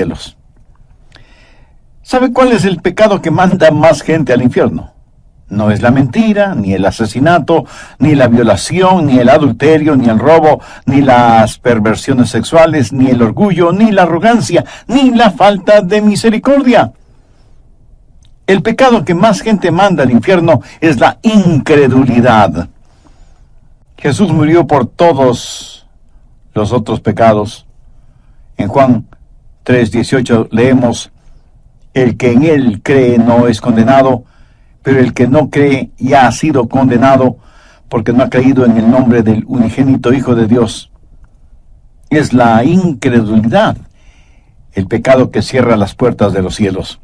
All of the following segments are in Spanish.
cielos. ¿Sabe cuál es el pecado que manda más gente al infierno? No es la mentira, ni el asesinato, ni la violación, ni el adulterio, ni el robo, ni las perversiones sexuales, ni el orgullo, ni la arrogancia, ni la falta de misericordia. El pecado que más gente manda al infierno es la incredulidad. Jesús murió por todos los otros pecados. En Juan 3:18 leemos: el que en él cree no es condenado, pero el que no cree ya ha sido condenado, porque no ha creído en el nombre del unigénito Hijo de Dios. Es la incredulidad el pecado que cierra las puertas de los cielos.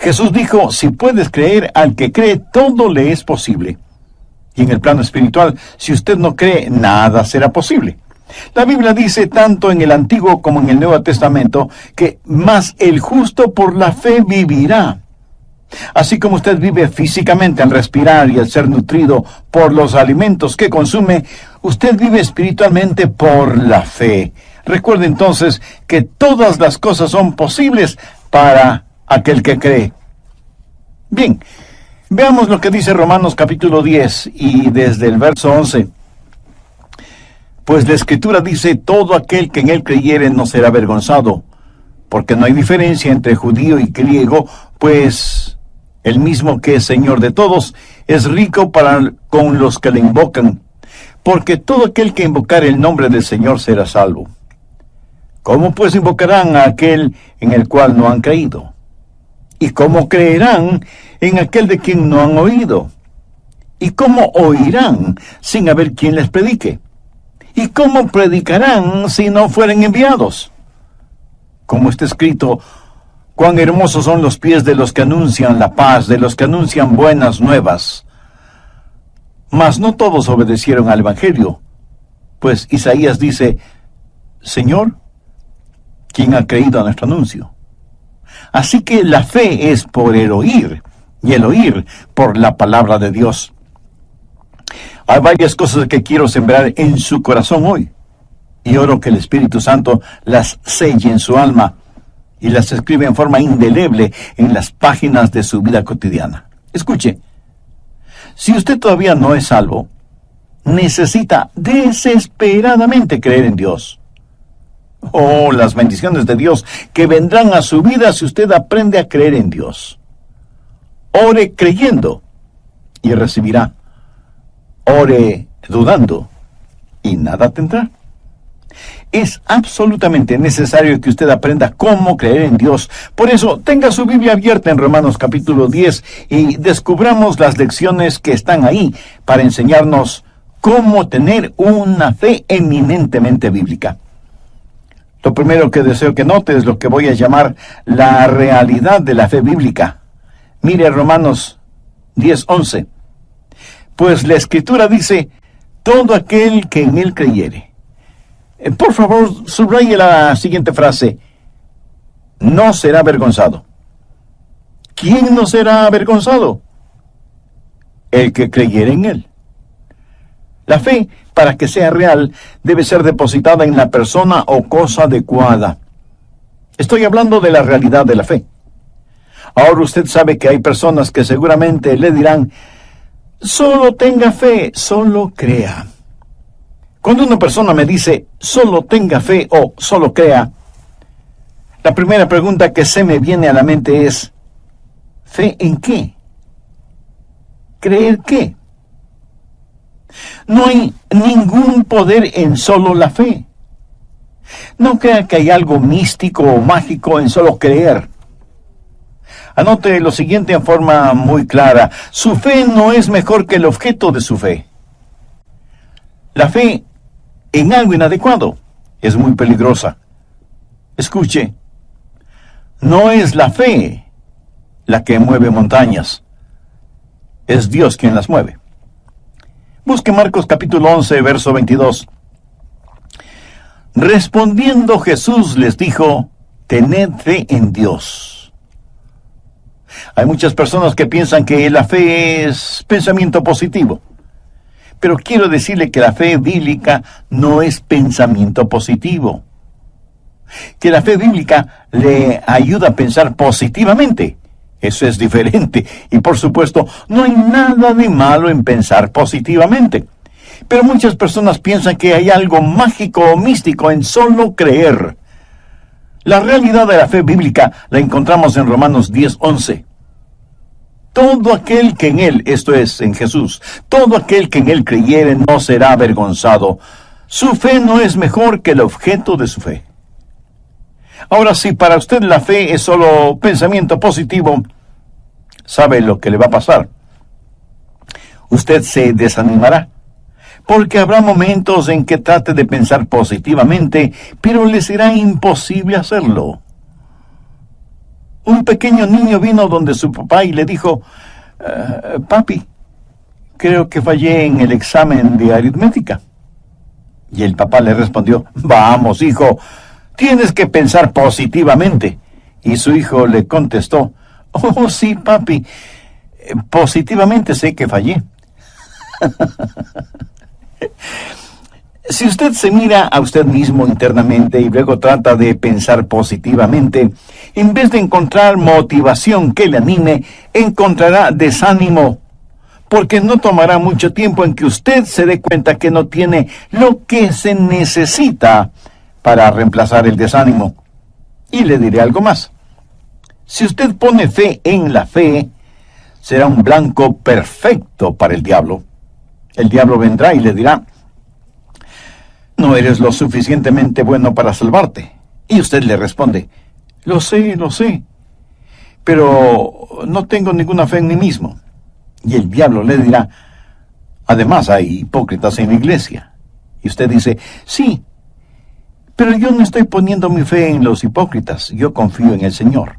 Jesús dijo: si puedes creer, al que cree todo le es posible. Y en el plano espiritual, si usted no cree, nada será posible. La Biblia dice, tanto en el Antiguo como en el Nuevo Testamento, que más el justo por la fe vivirá. Así como usted vive físicamente al respirar y al ser nutrido por los alimentos que consume, usted vive espiritualmente por la fe. Recuerde entonces que todas las cosas son posibles para aquel que cree. Bien, veamos lo que dice Romanos capítulo 10 y desde el verso 11. Pues la Escritura dice: todo aquel que en él creyere no será avergonzado, porque no hay diferencia entre judío y griego, pues el mismo que es Señor de todos es rico para con los que le invocan, porque todo aquel que invocare el nombre del Señor será salvo. ¿Cómo pues invocarán a aquel en el cual no han creído? ¿Y cómo creerán en aquel de quien no han oído? ¿Y cómo oirán sin haber quien les predique? ¿Y cómo predicarán si no fueren enviados? Como está escrito: cuán hermosos son los pies de los que anuncian la paz, de los que anuncian buenas nuevas. Mas no todos obedecieron al Evangelio, pues Isaías dice: Señor, ¿quién ha creído a nuestro anuncio? Así que la fe es por el oír, y el oír por la palabra de Dios. Hay varias cosas que quiero sembrar en su corazón hoy, y oro que el Espíritu Santo las selle en su alma y las escribe en forma indeleble en las páginas de su vida cotidiana. Escuche, si usted todavía no es salvo, necesita desesperadamente creer en Dios. Oh, las bendiciones de Dios que vendrán a su vida si usted aprende a creer en Dios. Ore creyendo y recibirá. Ore dudando y nada tendrá. Es absolutamente necesario que usted aprenda cómo creer en Dios. Por eso, tenga su Biblia abierta en Romanos capítulo 10 y descubramos las lecciones que están ahí para enseñarnos cómo tener una fe eminentemente bíblica. Lo primero que deseo que note es lo que voy a llamar la realidad de la fe bíblica. Mire Romanos 10:11. Pues la Escritura dice: todo aquel que en él creyere. Por favor, subraye la siguiente frase: no será avergonzado. ¿Quién no será avergonzado? El que creyere en él. La fe, para que sea real, debe ser depositada en la persona o cosa adecuada. Estoy hablando de la realidad de la fe. Ahora usted sabe que hay personas que seguramente le dirán: solo tenga fe, solo crea. Cuando una persona me dice solo tenga fe o solo crea, la primera pregunta que se me viene a la mente es: ¿fe en qué? ¿Creer qué? No hay ningún poder en solo la fe. No crea que hay algo místico o mágico en solo creer. Anote lo siguiente en forma muy clara: su fe no es mejor que el objeto de su fe. La fe en algo inadecuado es muy peligrosa. Escuche, no es la fe la que mueve montañas, es Dios quien las mueve. Busque Marcos capítulo 11, verso 22. Respondiendo Jesús les dijo: tened fe en Dios. Hay muchas personas que piensan que la fe es pensamiento positivo. Pero quiero decirle que la fe bíblica no es pensamiento positivo. Que la fe bíblica le ayuda a pensar positivamente. Eso es diferente. Y por supuesto, no hay nada de malo en pensar positivamente. Pero muchas personas piensan que hay algo mágico o místico en solo creer. La realidad de la fe bíblica la encontramos en Romanos 10:11. Todo aquel que en Él, esto es, en Jesús, todo aquel que en Él creyere no será avergonzado. Su fe no es mejor que el objeto de su fe. Ahora, si para usted la fe es solo pensamiento positivo, ¿sabe lo que le va a pasar? Usted se desanimará, porque habrá momentos en que trate de pensar positivamente, pero le será imposible hacerlo. Un pequeño niño vino donde su papá y le dijo, papi, creo que fallé en el examen de aritmética. Y el papá le respondió, vamos, hijo, tienes que pensar positivamente. Y su hijo le contestó, oh, sí, papi, positivamente sé que fallé. Si usted se mira a usted mismo internamente y luego trata de pensar positivamente, en vez de encontrar motivación que le anime, encontrará desánimo, porque no tomará mucho tiempo en que usted se dé cuenta que no tiene lo que se necesita para reemplazar el desánimo. Y le diré algo más. Si usted pone fe en la fe, será un blanco perfecto para el diablo. El diablo vendrá y le dirá, no eres lo suficientemente bueno para salvarte. Y usted le responde, lo sé, pero no tengo ninguna fe en mí mismo. Y el diablo le dirá, además hay hipócritas en la iglesia. Y usted dice, sí, pero yo no estoy poniendo mi fe en los hipócritas, yo confío en el Señor.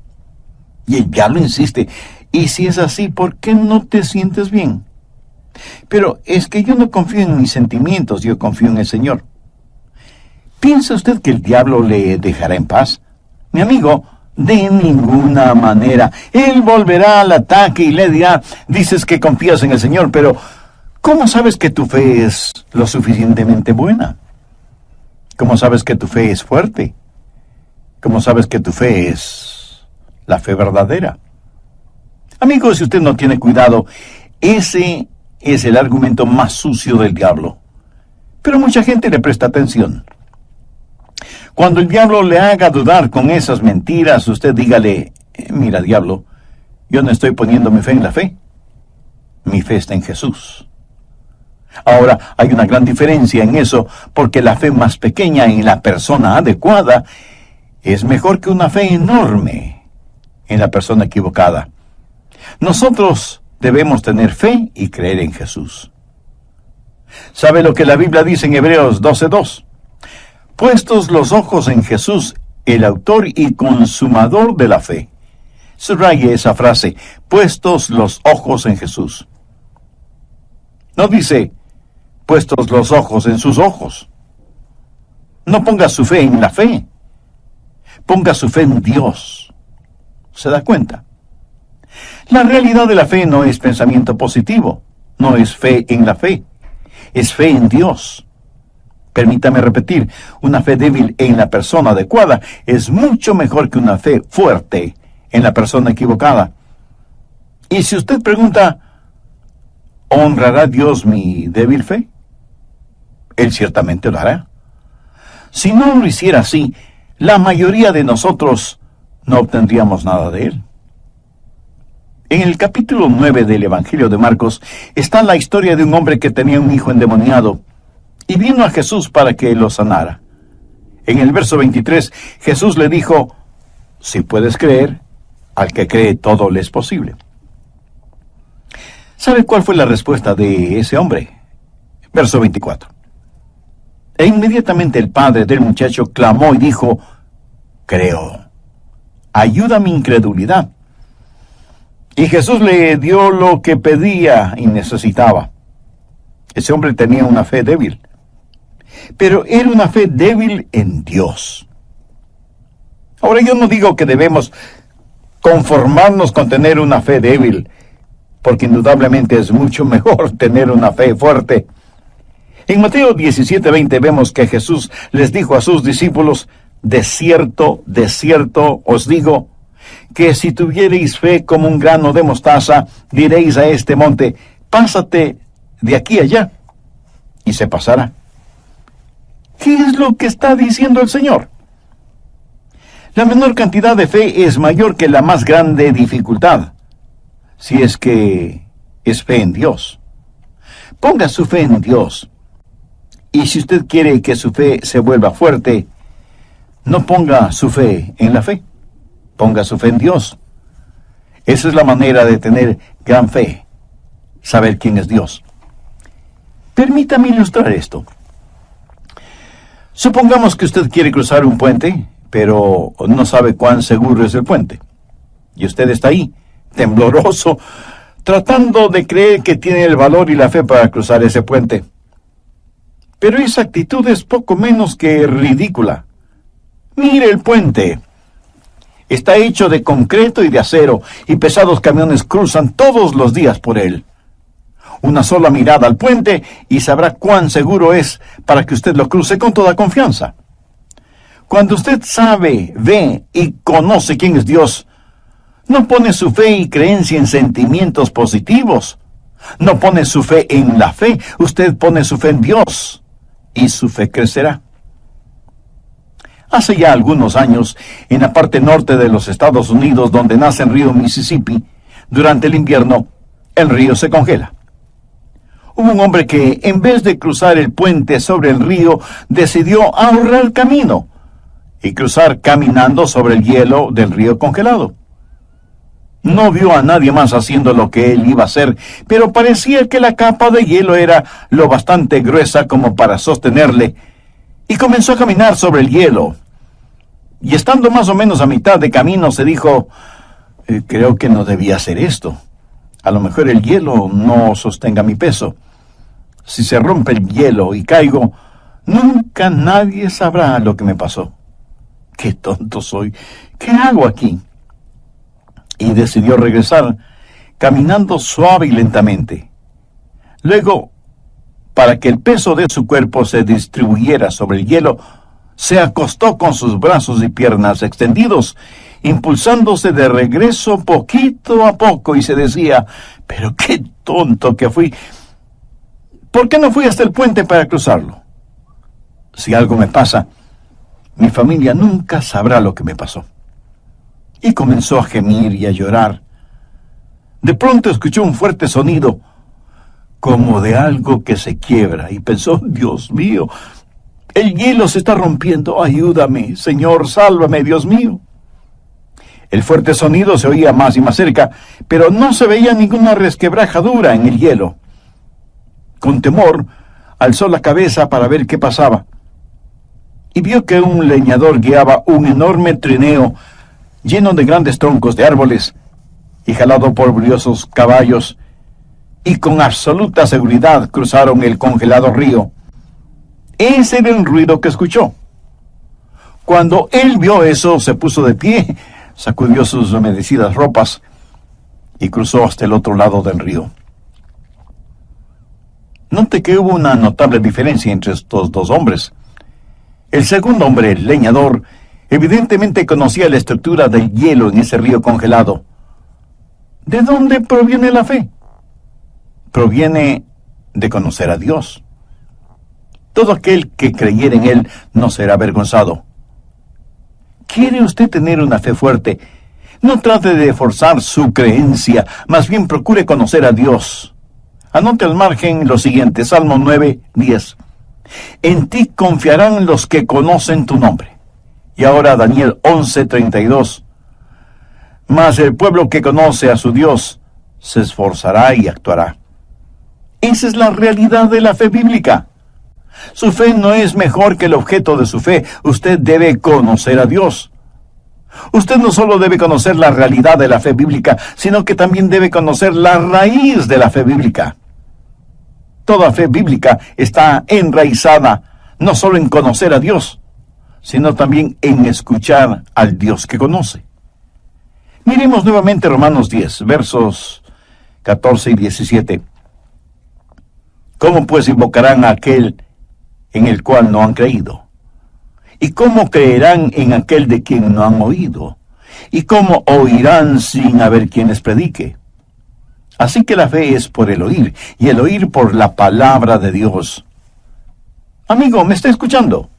Y el diablo insiste, y si es así, ¿por qué no te sientes bien? Pero es que yo no confío en mis sentimientos, yo confío en el Señor. ¿Piensa usted que el diablo le dejará en paz? Mi amigo, de ninguna manera. Él volverá al ataque y le dirá, dices que confías en el Señor, pero ¿cómo sabes que tu fe es lo suficientemente buena? ¿Cómo sabes que tu fe es fuerte? ¿Cómo sabes que tu fe es la fe verdadera? Amigos, si usted no tiene cuidado, ese es el argumento más sucio del diablo. Pero mucha gente le presta atención. Cuando el diablo le haga dudar con esas mentiras, usted dígale, mira, diablo, yo no estoy poniendo mi fe en la fe. Mi fe está en Jesús. Ahora, hay una gran diferencia en eso, porque la fe más pequeña en la persona adecuada es mejor que una fe enorme en la persona equivocada. Nosotros debemos tener fe y creer en Jesús. ¿Sabe lo que la Biblia dice en Hebreos 12:2? Puestos los ojos en Jesús, el autor y consumador de la fe. Subraye esa frase, puestos los ojos en Jesús. No dice, puestos los ojos en sus ojos. No ponga su fe en la fe. Ponga su fe en Dios. ¿Se da cuenta? La realidad de la fe no es pensamiento positivo, no es fe en la fe, es fe en Dios. Permítame repetir, una fe débil en la persona adecuada es mucho mejor que una fe fuerte en la persona equivocada. Y si usted pregunta, ¿honrará Dios mi débil fe? Él ciertamente lo hará. Si no lo hiciera así, la mayoría de nosotros no obtendríamos nada de Él. En el capítulo 9 del Evangelio de Marcos está la historia de un hombre que tenía un hijo endemoniado y vino a Jesús para que lo sanara. En el verso 23, Jesús le dijo, si puedes creer, al que cree todo le es posible. ¿Sabe cuál fue la respuesta de ese hombre? Verso 24. E inmediatamente el padre del muchacho clamó y dijo, creo, ayuda mi incredulidad. Y Jesús le dio lo que pedía y necesitaba. Ese hombre tenía una fe débil, pero era una fe débil en Dios. Ahora yo no digo que debemos conformarnos con tener una fe débil, porque indudablemente es mucho mejor tener una fe fuerte. En Mateo 17:20 vemos que Jesús les dijo a sus discípulos, de cierto os digo, que si tuviereis fe como un grano de mostaza, diréis a este monte, pásate de aquí allá, y se pasará. ¿Qué es lo que está diciendo el Señor? La menor cantidad de fe es mayor que la más grande dificultad, si es que es fe en Dios. Ponga su fe en Dios. Y si usted quiere que su fe se vuelva fuerte, no ponga su fe en la fe, ponga su fe en Dios. Esa es la manera de tener gran fe, saber quién es Dios. Permítame ilustrar esto. Supongamos que usted quiere cruzar un puente, pero no sabe cuán seguro es el puente. Y usted está ahí, tembloroso, tratando de creer que tiene el valor y la fe para cruzar ese puente. Pero esa actitud es poco menos que ridícula. Mire el puente. Está hecho de concreto y de acero, y pesados camiones cruzan todos los días por él. Una sola mirada al puente y sabrá cuán seguro es para que usted lo cruce con toda confianza. Cuando usted sabe, ve y conoce quién es Dios, no pone su fe y creencia en sentimientos positivos. No pone su fe en la fe, usted pone su fe en Dios, y su fe crecerá. Hace ya algunos años, en la parte norte de los Estados Unidos, donde nace el río Mississippi, durante el invierno, el río se congela. Hubo un hombre que, en vez de cruzar el puente sobre el río, decidió ahorrar camino y cruzar caminando sobre el hielo del río congelado. No vio a nadie más haciendo lo que él iba a hacer, pero parecía que la capa de hielo era lo bastante gruesa como para sostenerle, y comenzó a caminar sobre el hielo. Y estando más o menos a mitad de camino, se dijo, creo que no debía hacer esto. A lo mejor el hielo no sostenga mi peso. Si se rompe el hielo y caigo, nunca nadie sabrá lo que me pasó. ¡Qué tonto soy! ¿Qué hago aquí? Y decidió regresar, caminando suave y lentamente. Luego, para que el peso de su cuerpo se distribuyera sobre el hielo, se acostó con sus brazos y piernas extendidos, impulsándose de regreso poquito a poco, y se decía, «¡Pero qué tonto que fui! ¿Por qué no fui hasta el puente para cruzarlo? Si algo me pasa, mi familia nunca sabrá lo que me pasó». Y comenzó a gemir y a llorar. De pronto escuchó un fuerte sonido, como de algo que se quiebra, y pensó, «Dios mío, el hielo se está rompiendo. Ayúdame, Señor, sálvame, Dios mío». El fuerte sonido se oía más y más cerca, pero no se veía ninguna resquebrajadura en el hielo. Con temor, alzó la cabeza para ver qué pasaba, y vio que un leñador guiaba un enorme trineo lleno de grandes troncos de árboles, y jalado por briosos caballos, y con absoluta seguridad cruzaron el congelado río. Ese era el ruido que escuchó. Cuando él vio eso, se puso de pie, sacudió sus humedecidas ropas, y cruzó hasta el otro lado del río. Note que hubo una notable diferencia entre estos dos hombres. El segundo hombre, el leñador, evidentemente conocía la estructura del hielo en ese río congelado. ¿De dónde proviene la fe? Proviene de conocer a Dios. Todo aquel que creyere en Él no será avergonzado. ¿Quiere usted tener una fe fuerte? No trate de forzar su creencia, más bien procure conocer a Dios. Anote al margen lo siguiente, Salmo 9:10. En ti confiarán los que conocen tu nombre. Y ahora Daniel 11:32. Mas el pueblo que conoce a su Dios se esforzará y actuará. Esa es la realidad de la fe bíblica. Su fe no es mejor que el objeto de su fe. Usted debe conocer a Dios. Usted no solo debe conocer la realidad de la fe bíblica, sino que también debe conocer la raíz de la fe bíblica. Toda fe bíblica está enraizada no solo en conocer a Dios, sino también en escuchar al Dios que conoce. Miremos nuevamente Romanos 10, versos 14 y 17. ¿Cómo pues invocarán a aquel en el cual no han creído? ¿Y cómo creerán en aquel de quien no han oído? ¿Y cómo oirán sin haber quien les predique? Así que la fe es por el oír, y el oír por la palabra de Dios. Amigo, ¿me está escuchando?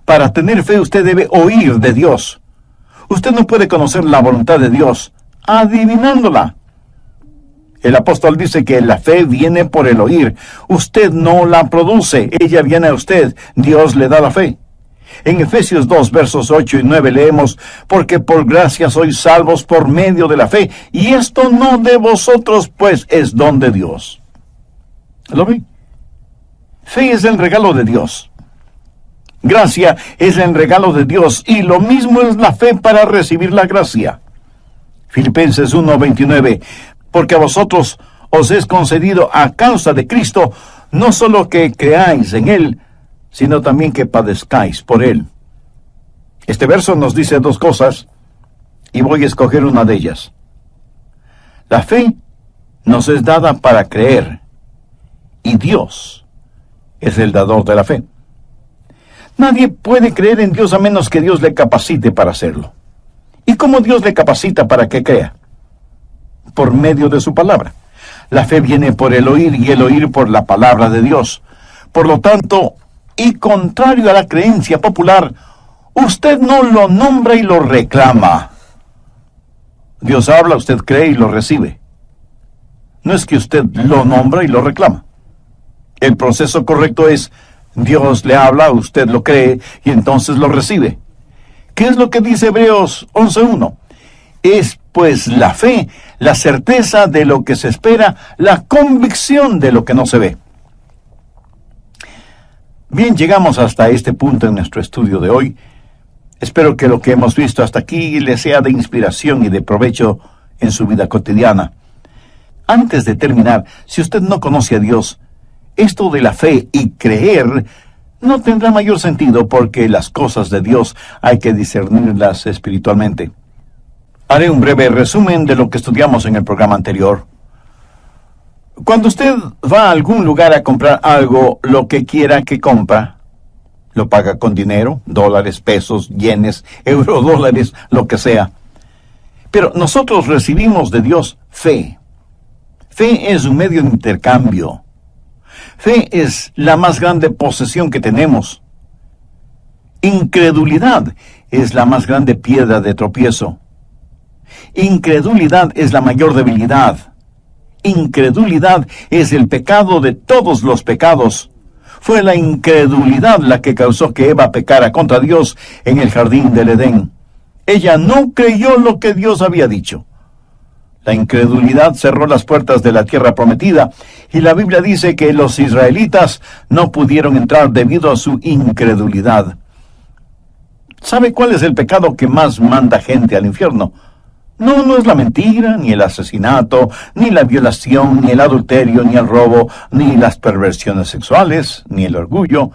Para tener fe usted debe oír de Dios. Usted no puede conocer la voluntad de Dios adivinándola. El apóstol dice que la fe viene por el oír. Usted no la produce, ella viene a usted. Dios le da la fe. En Efesios 2, versos 8 y 9 leemos, porque por gracia sois salvos por medio de la fe, y esto no de vosotros, pues es don de Dios. ¿Lo ve? Fe es el regalo de Dios. Gracia es el regalo de Dios, y lo mismo es la fe para recibir la gracia. Filipenses 1:29, porque a vosotros os es concedido a causa de Cristo, no solo que creáis en Él, sino también que padezcáis por Él. Este verso nos dice dos cosas, y voy a escoger una de ellas. La fe nos es dada para creer, y Dios es el dador de la fe. Nadie puede creer en Dios a menos que Dios le capacite para hacerlo. ¿Y cómo Dios le capacita para que crea? Por medio de su palabra. La fe viene por el oír y el oír por la palabra de Dios. Por lo tanto, y contrario a la creencia popular, usted no lo nombra y lo reclama. Dios habla, usted cree y lo recibe. No es que usted lo nombra y lo reclama. El proceso correcto es, Dios le habla, usted lo cree y entonces lo recibe. ¿Qué es lo que dice Hebreos 11:1? Es pues la fe, la certeza de lo que se espera, la convicción de lo que no se ve. Bien, llegamos hasta este punto en nuestro estudio de hoy. Espero que lo que hemos visto hasta aquí le sea de inspiración y de provecho en su vida cotidiana. Antes de terminar, si usted no conoce a Dios, esto de la fe y creer no tendrá mayor sentido porque las cosas de Dios hay que discernirlas espiritualmente. Haré un breve resumen de lo que estudiamos en el programa anterior. Cuando usted va a algún lugar a comprar algo, lo que quiera que compra, lo paga con dinero, dólares, pesos, yenes, eurodólares, lo que sea. Pero nosotros recibimos de Dios fe. Fe es un medio de intercambio. Fe es la más grande posesión que tenemos. Incredulidad es la más grande piedra de tropiezo. Incredulidad es la mayor debilidad. Incredulidad es el pecado de todos los pecados. Fue la incredulidad la que causó que Eva pecara contra Dios en el jardín del Edén. Ella no creyó lo que Dios había dicho. La incredulidad cerró las puertas de la tierra prometida, y la Biblia dice que los israelitas no pudieron entrar debido a su incredulidad. ¿Sabe cuál es el pecado que más manda gente al infierno? No es la mentira, ni el asesinato, ni la violación, ni el adulterio, ni el robo, ni las perversiones sexuales, ni el orgullo,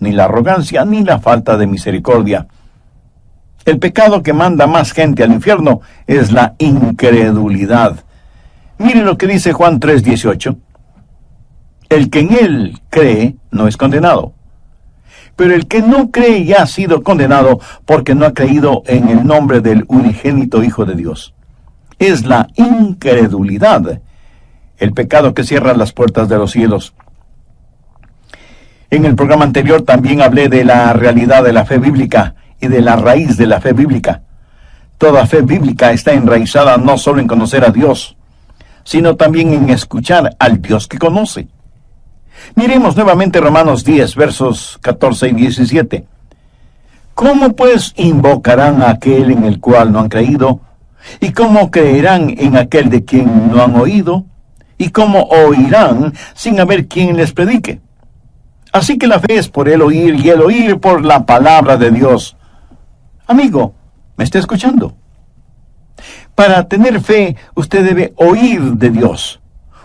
ni la arrogancia, ni la falta de misericordia. El pecado que manda más gente al infierno es la incredulidad. Mire lo que dice Juan 3:18. El que en él cree no es condenado. Pero el que no cree ya ha sido condenado porque no ha creído en el nombre del unigénito Hijo de Dios. Es la incredulidad, el pecado que cierra las puertas de los cielos. En el programa anterior también hablé de la realidad de la fe bíblica y de la raíz de la fe bíblica. Toda fe bíblica está enraizada no solo en conocer a Dios, sino también en escuchar al Dios que conoce. Miremos nuevamente Romanos 10, versos 14 y 17. ¿Cómo pues invocarán a aquel en el cual no han creído? ¿Y cómo creerán en aquel de quien no han oído? ¿Y cómo oirán sin haber quien les predique? Así que la fe es por el oír y el oír por la palabra de Dios. Amigo, ¿me está escuchando? Para tener fe, usted debe oír de Dios.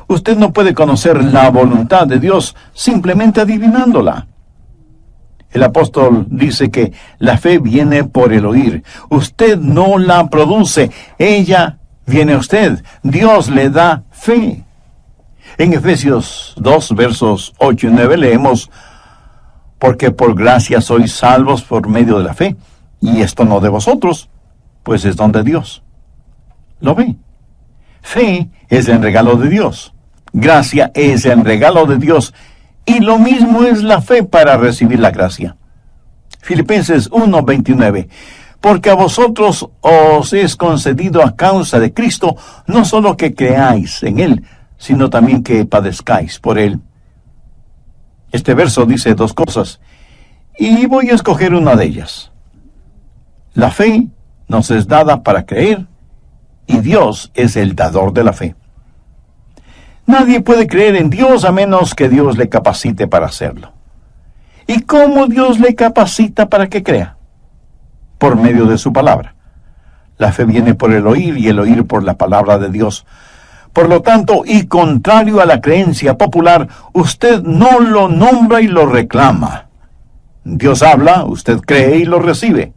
Usted no puede conocer la voluntad de Dios simplemente adivinándola. El apóstol dice que la fe viene por el oír. Usted no la produce, ella viene a usted. Dios le da fe. En Efesios 2, versos 8 y 9 leemos, porque por gracia sois salvos por medio de la fe, y esto no de vosotros, pues es don de Dios. ¿Lo ve? Fe es el regalo de Dios. Gracia es el regalo de Dios. Y lo mismo es la fe para recibir la gracia. Filipenses 1:29. Porque a vosotros os es concedido a causa de Cristo, no solo que creáis en Él, sino también que padezcáis por Él. Este verso dice dos cosas, y voy a escoger una de ellas. La fe nos es dada para creer, y Dios es el dador de la fe. Nadie puede creer en Dios a menos que Dios le capacite para hacerlo. ¿Y cómo Dios le capacita para que crea? Por medio de su palabra. La fe viene por el oír y el oír por la palabra de Dios. Por lo tanto, y contrario a la creencia popular, usted no lo nombra y lo reclama. Dios habla, usted cree y lo recibe.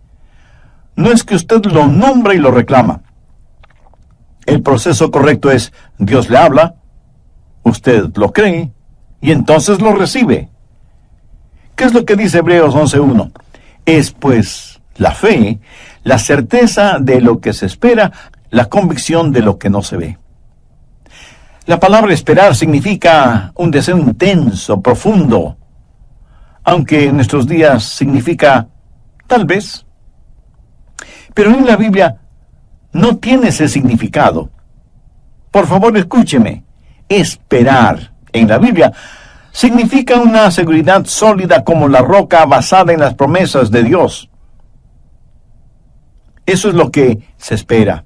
No es que usted lo nombra y lo reclama. El proceso correcto es, Dios le habla, usted lo cree, y entonces lo recibe. ¿Qué es lo que dice Hebreos 11:1? Es pues la fe, la certeza de lo que se espera, la convicción de lo que no se ve. La palabra esperar significa un deseo intenso, profundo, aunque en nuestros días significa tal vez. Pero en la Biblia no tiene ese significado. Por favor, escúcheme. Esperar en la Biblia significa una seguridad sólida como la roca basada en las promesas de Dios. Eso es lo que se espera.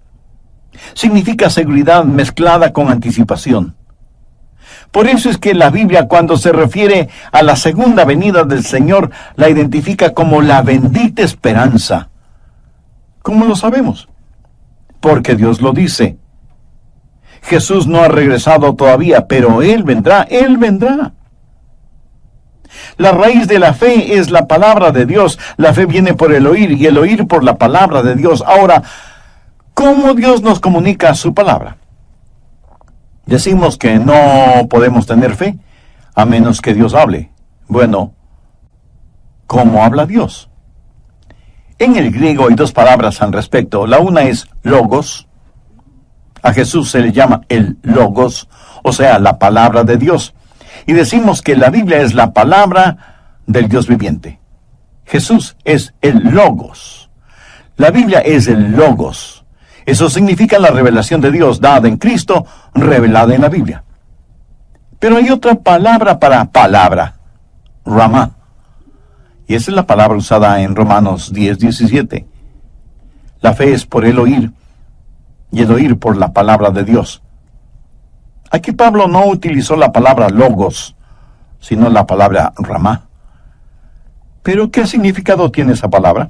Significa seguridad mezclada con anticipación. Por eso es que la Biblia, cuando se refiere a la segunda venida del Señor, la identifica como la bendita esperanza. ¿Cómo lo sabemos? Porque Dios lo dice. Jesús no ha regresado todavía, pero Él vendrá, Él vendrá. La raíz de la fe es la palabra de Dios. La fe viene por el oír y el oír por la palabra de Dios. Ahora, ¿cómo Dios nos comunica su palabra? Decimos que no podemos tener fe a menos que Dios hable. Bueno, ¿cómo habla Dios? En el griego hay dos palabras al respecto. La una es logos. A Jesús se le llama el logos, o sea, la palabra de Dios. Y decimos que la Biblia es la palabra del Dios viviente. Jesús es el logos. La Biblia es el logos. Eso significa la revelación de Dios dada en Cristo, revelada en la Biblia. Pero hay otra palabra para palabra, Ramá. Y esa es la palabra usada en Romanos 10:17. La fe es por el oír, y el oír por la palabra de Dios. Aquí Pablo no utilizó la palabra logos, sino la palabra ramá. ¿Pero qué significado tiene esa palabra?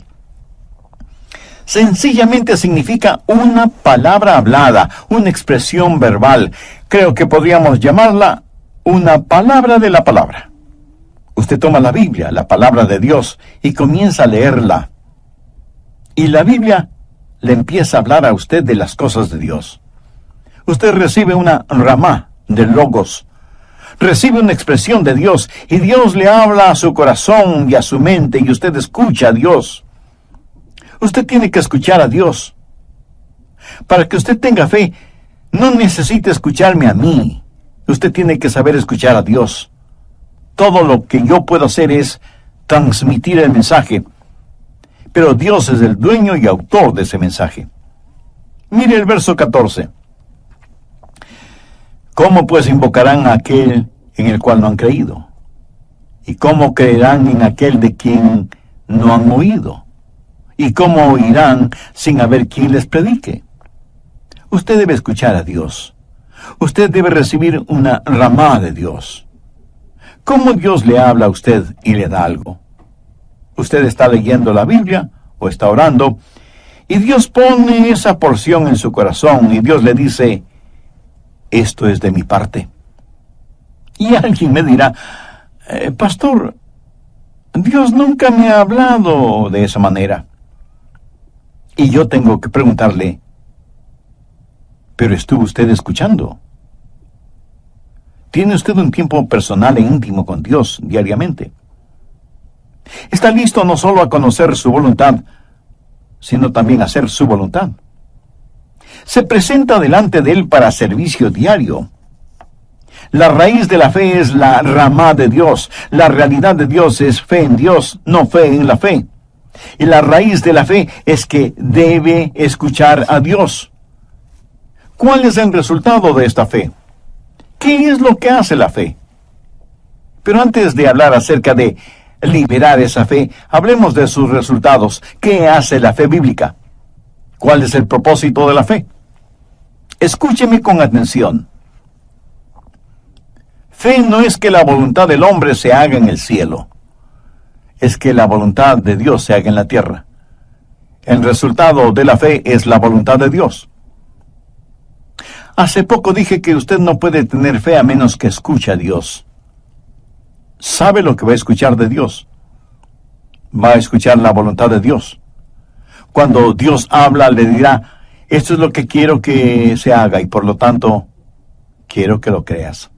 Sencillamente significa una palabra hablada, una expresión verbal. Creo que podríamos llamarla una palabra de la palabra. Usted toma la Biblia, la palabra de Dios, y comienza a leerla. Y la Biblia le empieza a hablar a usted de las cosas de Dios. Usted recibe una ramá de logos. Recibe una expresión de Dios, y Dios le habla a su corazón y a su mente, y usted escucha a Dios. Usted tiene que escuchar a Dios. Para que usted tenga fe, no necesita escucharme a mí. Usted tiene que saber escuchar a Dios. Todo lo que yo puedo hacer es transmitir el mensaje. Pero Dios es el dueño y autor de ese mensaje. Mire el verso 14. ¿Cómo pues invocarán a aquel en el cual no han creído? ¿Y cómo creerán en aquel de quien no han oído? ¿Y cómo oirán sin haber quien les predique? Usted debe escuchar a Dios. Usted debe recibir una ramá de Dios. ¿Cómo Dios le habla a usted y le da algo? Usted está leyendo la Biblia o está orando, y Dios pone esa porción en su corazón, y Dios le dice, esto es de mi parte. Y alguien me dirá, pastor, Dios nunca me ha hablado de esa manera. Y yo tengo que preguntarle, ¿pero estuvo usted escuchando? ¿Tiene usted un tiempo personal e íntimo con Dios diariamente? Está listo no solo a conocer su voluntad, sino también a hacer su voluntad. Se presenta delante de Él para servicio diario. La raíz de la fe es la ramá de Dios. La realidad de Dios es fe en Dios, no fe en la fe. Y la raíz de la fe es que debe escuchar a Dios. ¿Cuál es el resultado de esta fe? ¿Qué es lo que hace la fe? Pero antes de hablar acerca de liberar esa fe, hablemos de sus resultados. ¿Qué hace la fe bíblica? ¿Cuál es el propósito de la fe? Escúcheme con atención. Fe no es que la voluntad del hombre se haga en el cielo. Es que la voluntad de Dios se haga en la tierra. El resultado de la fe es la voluntad de Dios. Hace poco dije que usted no puede tener fe a menos que escuche a Dios. ¿Sabe lo que va a escuchar de Dios? Va a escuchar la voluntad de Dios. Cuando Dios habla, le dirá, esto es lo que quiero que se haga y por lo tanto, quiero que lo creas.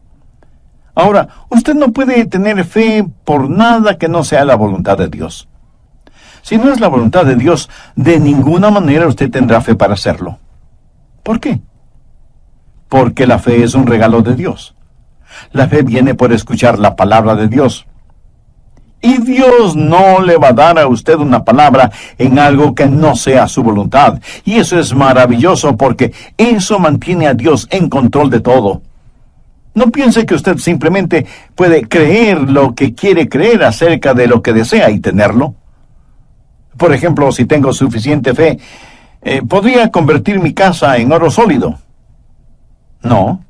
Ahora, usted no puede tener fe por nada que no sea la voluntad de Dios. Si no es la voluntad de Dios, de ninguna manera usted tendrá fe para hacerlo. ¿Por qué? Porque la fe es un regalo de Dios. La fe viene por escuchar la palabra de Dios. Y Dios no le va a dar a usted una palabra en algo que no sea su voluntad. Y eso es maravilloso porque eso mantiene a Dios en control de todo. No piense que usted simplemente puede creer lo que quiere creer acerca de lo que desea y tenerlo. Por ejemplo, si tengo suficiente fe, ¿podría convertir mi casa en oro sólido? No,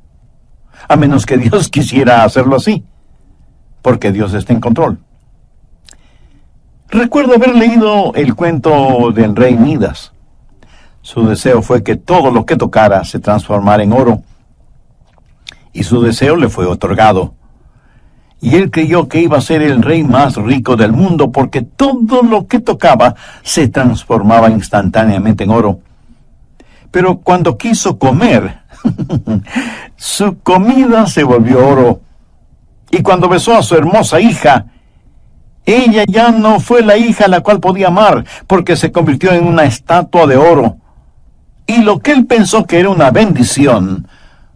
a menos que Dios quisiera hacerlo así, porque Dios está en control. Recuerdo haber leído el cuento del rey Midas. Su deseo fue que todo lo que tocara se transformara en oro. Y su deseo le fue otorgado. Y él creyó que iba a ser el rey más rico del mundo porque todo lo que tocaba se transformaba instantáneamente en oro. Pero cuando quiso comer, su comida se volvió oro. Y cuando besó a su hermosa hija, ella ya no fue la hija a la cual podía amar, porque se convirtió en una estatua de oro. Y lo que él pensó que era una bendición,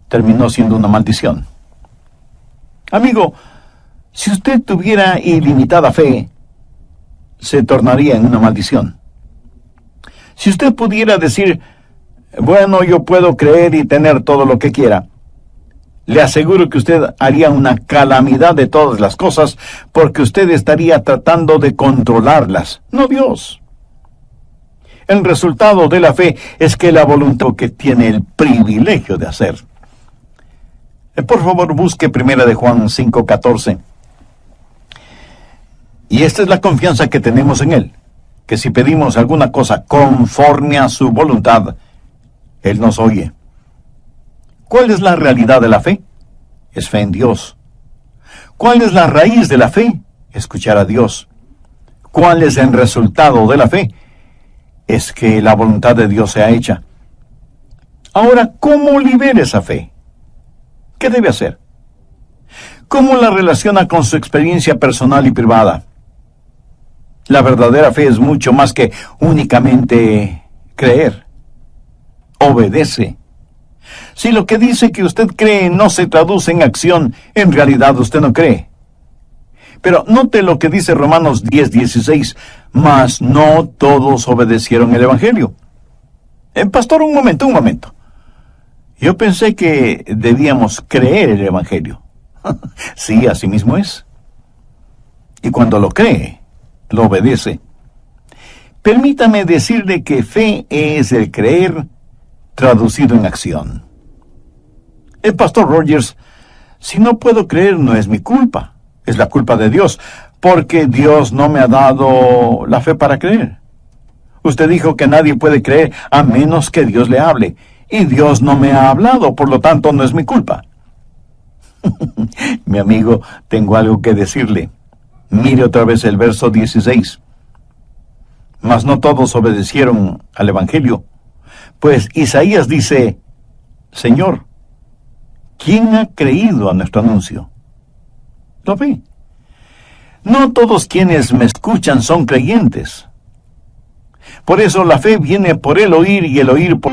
terminó siendo una maldición. Amigo, si usted tuviera ilimitada fe, se tornaría en una maldición. Si usted pudiera decir, bueno, yo puedo creer y tener todo lo que quiera, le aseguro que usted haría una calamidad de todas las cosas porque usted estaría tratando de controlarlas, no Dios. El resultado de la fe es que la voluntad que tiene el privilegio de hacer. Por favor, busque 1 Juan 5:14. Y esta es la confianza que tenemos en Él, que si pedimos alguna cosa conforme a su voluntad, Él nos oye. ¿Cuál es la realidad de la fe? Es fe en Dios. ¿Cuál es la raíz de la fe? Escuchar a Dios. ¿Cuál es el resultado de la fe? Es que la voluntad de Dios sea hecha. Ahora, ¿cómo libera esa fe? ¿Qué debe hacer? ¿Cómo la relaciona con su experiencia personal y privada? La verdadera fe es mucho más que únicamente creer. Obedece. Si lo que dice que usted cree no se traduce en acción, en realidad usted no cree. Pero note lo que dice Romanos 10:16, mas no todos obedecieron el Evangelio. Pastor, un momento. Yo pensé que debíamos creer el Evangelio. Sí, así mismo es. Y cuando lo cree, lo obedece. Permítame decirle que fe es el creer traducido en acción. El pastor Rogers, si no puedo creer no es mi culpa, es la culpa de Dios, porque Dios no me ha dado la fe para creer. Usted dijo que nadie puede creer a menos que Dios le hable, y Dios no me ha hablado, por lo tanto no es mi culpa. Mi amigo, tengo algo que decirle. Mire otra vez el verso 16. Mas no todos obedecieron al Evangelio. Pues Isaías dice, Señor, ¿quién ha creído a nuestro anuncio? ¿Lo ve? No todos quienes me escuchan son creyentes. Por eso la fe viene por el oír y el oír por...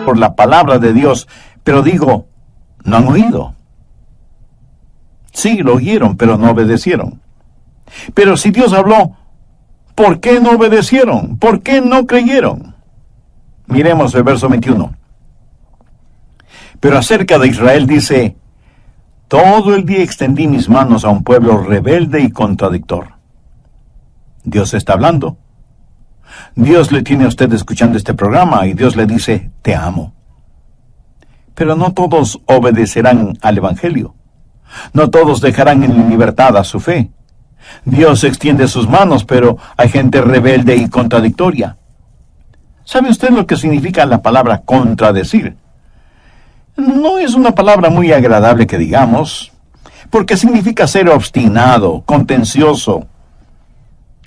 por la palabra de Dios, pero digo, no han oído. Sí, lo oyeron, pero no obedecieron. Pero si Dios habló, ¿por qué no obedecieron? ¿Por qué no creyeron? Miremos el verso 21. Pero acerca de Israel dice, todo el día extendí mis manos a un pueblo rebelde y contradictor. Dios está hablando. Dios le tiene a usted escuchando este programa y Dios le dice, te amo. Pero no todos obedecerán al Evangelio. No todos dejarán en libertad a su fe. Dios extiende sus manos, pero hay gente rebelde y contradictoria. ¿Sabe usted lo que significa la palabra contradecir? No es una palabra muy agradable que digamos, porque significa ser obstinado, contencioso.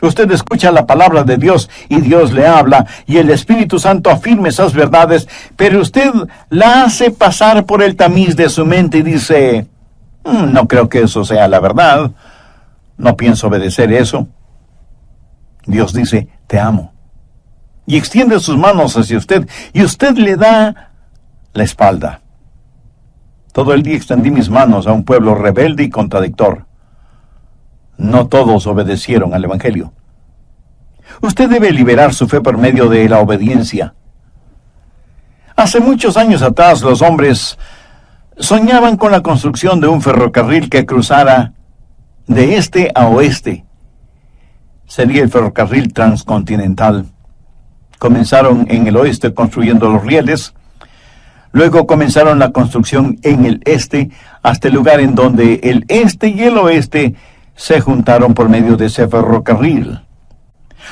Usted escucha la palabra de Dios y Dios le habla y el Espíritu Santo afirma esas verdades, pero usted la hace pasar por el tamiz de su mente y dice, no creo que eso sea la verdad, no pienso obedecer eso. Dios dice, te amo. Y extiende sus manos hacia usted y usted le da la espalda. Todo el día extendí mis manos a un pueblo rebelde y contradictor. No todos obedecieron al Evangelio. Usted debe liberar su fe por medio de la obediencia. Hace muchos años atrás los hombres soñaban con la construcción de un ferrocarril que cruzara de este a oeste. Sería el ferrocarril transcontinental. Comenzaron en el oeste construyendo los rieles. Luego comenzaron la construcción en el este hasta el lugar en donde el este y el oeste se juntaron por medio de ese ferrocarril.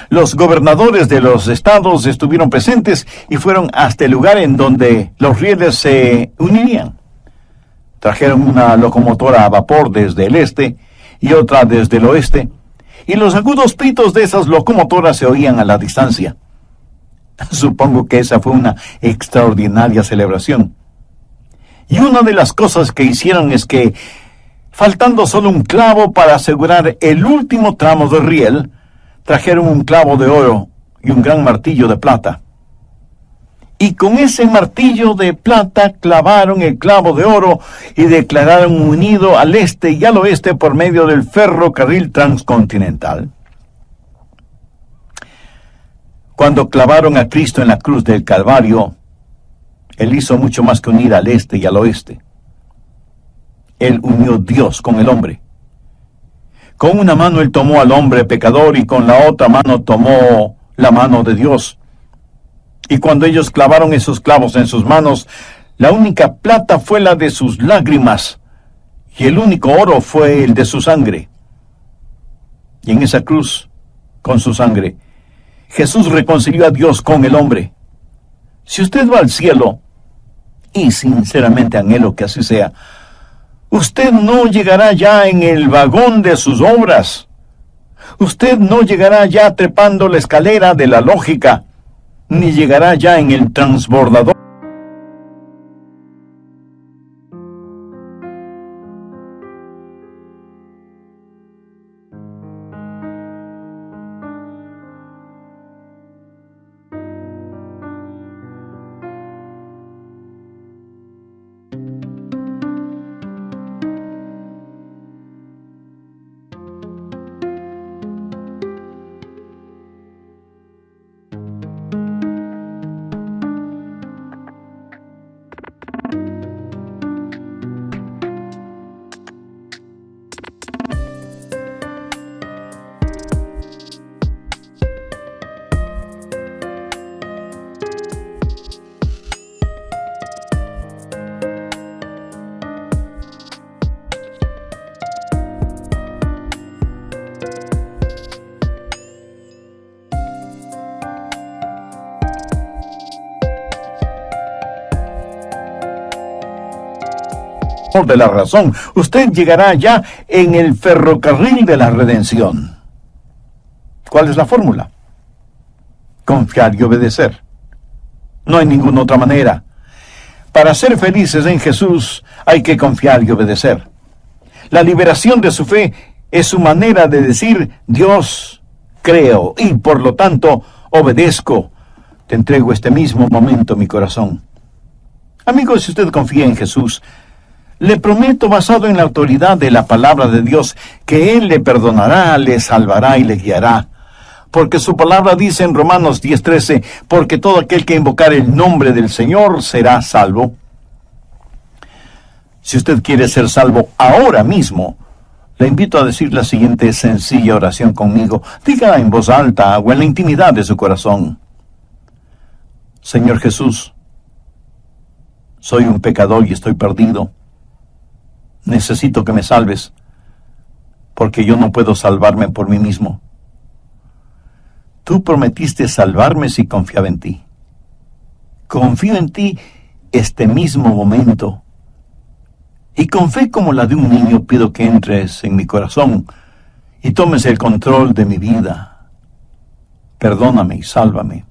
Los gobernadores de los estados estuvieron presentes y fueron hasta el lugar en donde los rieles se unirían. Trajeron una locomotora a vapor desde el este y otra desde el oeste, y los agudos pitos de esas locomotoras se oían a la distancia. Supongo que esa fue una extraordinaria celebración. Y una de las cosas que hicieron es que, faltando solo un clavo para asegurar el último tramo de riel, trajeron un clavo de oro y un gran martillo de plata. Y con ese martillo de plata clavaron el clavo de oro y declararon unido al este y al oeste por medio del ferrocarril transcontinental. Cuando clavaron a Cristo en la cruz del Calvario, Él hizo mucho más que unir al este y al oeste. Él unió Dios con el hombre. Con una mano Él tomó al hombre pecador y con la otra mano tomó la mano de Dios. Y cuando ellos clavaron esos clavos en sus manos, la única plata fue la de sus lágrimas y el único oro fue el de su sangre. Y en esa cruz, con su sangre, Jesús reconcilió a Dios con el hombre. Si usted va al cielo, y sinceramente anhelo que así sea, usted no llegará ya en el vagón de sus obras. Usted no llegará ya trepando la escalera de la lógica, ni llegará ya en el transbordador. de la razón. Usted llegará ya en el ferrocarril de la redención. ¿Cuál es la fórmula? Confiar y obedecer. No hay ninguna otra manera. Para ser felices en Jesús hay que confiar y obedecer. La liberación de su fe es su manera de decir: Dios, creo y por lo tanto obedezco. Te entrego este mismo momento mi corazón. Amigo, si usted confía en Jesús, le prometo, basado en la autoridad de la palabra de Dios, que Él le perdonará, le salvará y le guiará. Porque su palabra dice en Romanos 10:13, porque todo aquel que invocar el nombre del Señor será salvo. Si usted quiere ser salvo ahora mismo, le invito a decir la siguiente sencilla oración conmigo. Dígala en voz alta o en la intimidad de su corazón. Señor Jesús, soy un pecador y estoy perdido. Necesito que me salves, porque yo no puedo salvarme por mí mismo. Tú prometiste salvarme si confiaba en ti. Confío en ti este mismo momento. Y con fe como la de un niño pido que entres en mi corazón y tomes el control de mi vida. Perdóname y sálvame.